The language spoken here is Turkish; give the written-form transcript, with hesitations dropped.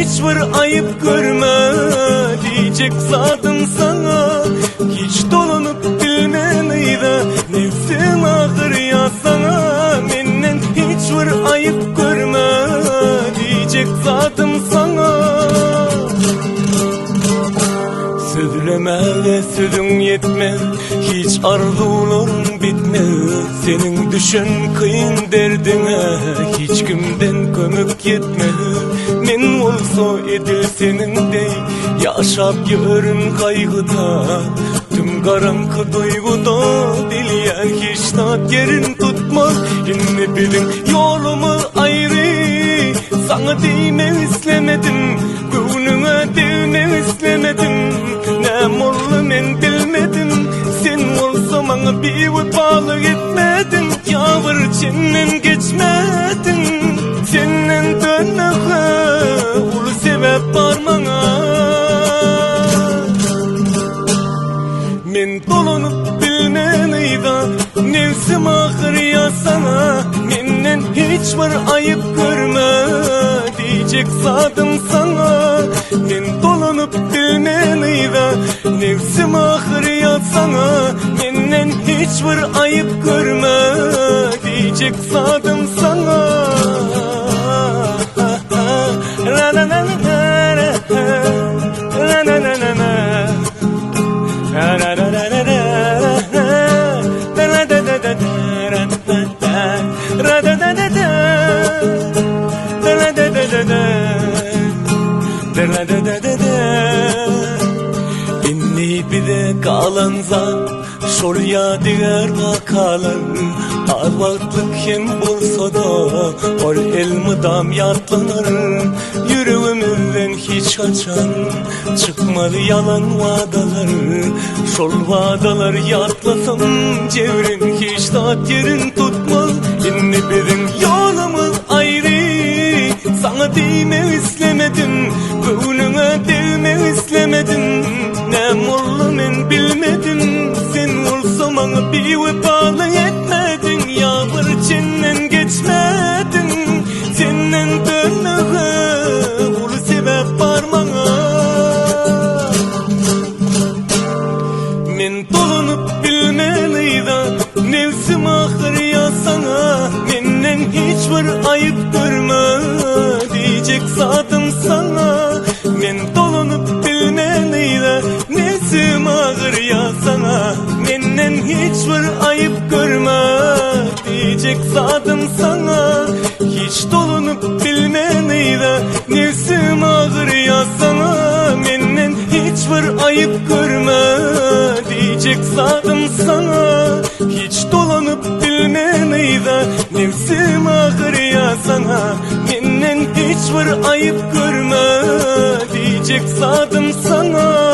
hiç bir ayıp görme diyecek zadım sana. Hiç dolanıp bilmeneydi nefsim ağır ya sana. Menden hiç bir ayıp görme diyecek zadım sana. Sözleme ve sözün yetmez, hiç arzularım bitmez. Senin düşün kıyın derdine, hiç kimden kömük yetmez. Men olsa edil senin dey, yaşap görün kaygıda. Tüm karanlık duyguda, dilyen hiç tat yerin tutmaz. Yine bilin yolumu ayrı, sana değme istemedim. Gönlüme değme istemedim. Ne morlu men bilmedim. Sen olsa bana bir vefalı etmedin. Yavur çenden geçmedin. Senden dönmeye ulu sebep var bana. Men dolanıp bilmeneydi nefsim ağır ya sana. Menden hiç bir ayıp görme diyecek zadım sana. Men dolanıp bilmeneydi nefsim ağır ya sana. Menden hiç bir ayıp görme diyecek zadım sana. İnni bir de kalanza şol yadigar vakalar. Har vaktık hem bulsa da ol elmidam yatlanır. Yüreğimizden hiç kaçan çıkmadı yalan vadalar. Şol vadalar yatlasam cevrin hiç tat yerin tutmaz. İnni bizim yolumuz ayrı, sana değme istemedim. Gönlüme değme istemedim. Ne morlu men bilmedim. Sen olsa bana bir vefalı etmedin. Yağmur çenden geçmedin. Senden dönmeye ulu sebep var bana. Men dolanıp bilmeliydi nefsim ağır ya sana. Menden hiç bir ayıp görme diyecek zadım sana. Men dolanıp bilmeliydi nefsim ağır ya sana. Menden hiç bir ayıp görme diyecek zadım sana. Hiç dolanıp bilmeliydi nefsim ağır ya sana. Menden hiç bir ayıp görme diyecek zadım sana. Hiç dolanıp bilmeliydi nefsim ağır ya sana. Menden hiç bir ayıp görme diyecek zadım sana.